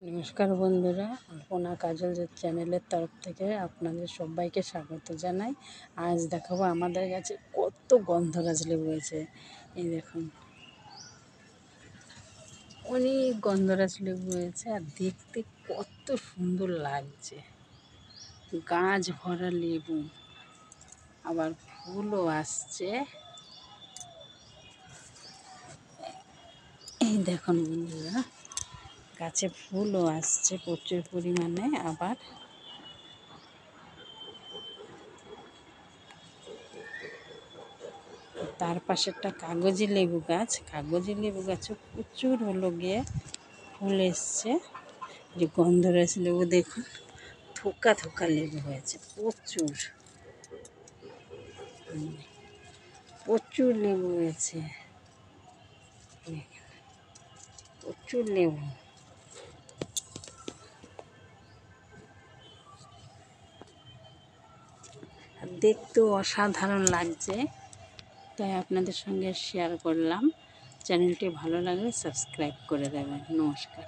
নমস্কার বন্ধুরা, আলপনা কাজল চ্যানেলের তরফ থেকে আপনাদের সবাইকে স্বাগত জানাই। আজ দেখাবো আমাদের কাছে কত গন্ধরাজ লেবু হয়েছে। এই দেখুন, অনেক গন্ধরাজ লেবু হয়েছে আর দেখতে কত সুন্দর লাগছে। গাছ ভরা লেবু, আবার ফুলও আসছে। এই দেখুন বন্ধুরা, গাছে ফুলও আসছে প্রচুর পরিমাণে। আবার তার পাশে একটা কাগজি লেবু গাছ, কাগজি লেবু গাছে প্রচুর হলো গিয়ে ফুল এসছে। যে গন্ধরাজ লেবু দেখুন, থোকা থোকা লেবু হয়েছে প্রচুর, প্রচুর লেবু হয়েছে, প্রচুর লেবু। আর দেখতেও অসাধারণ লাগছে, তাই আপনাদের সঙ্গে শেয়ার করলাম। চ্যানেলটি ভালো লাগলে সাবস্ক্রাইব করে দেবেন। নমস্কার।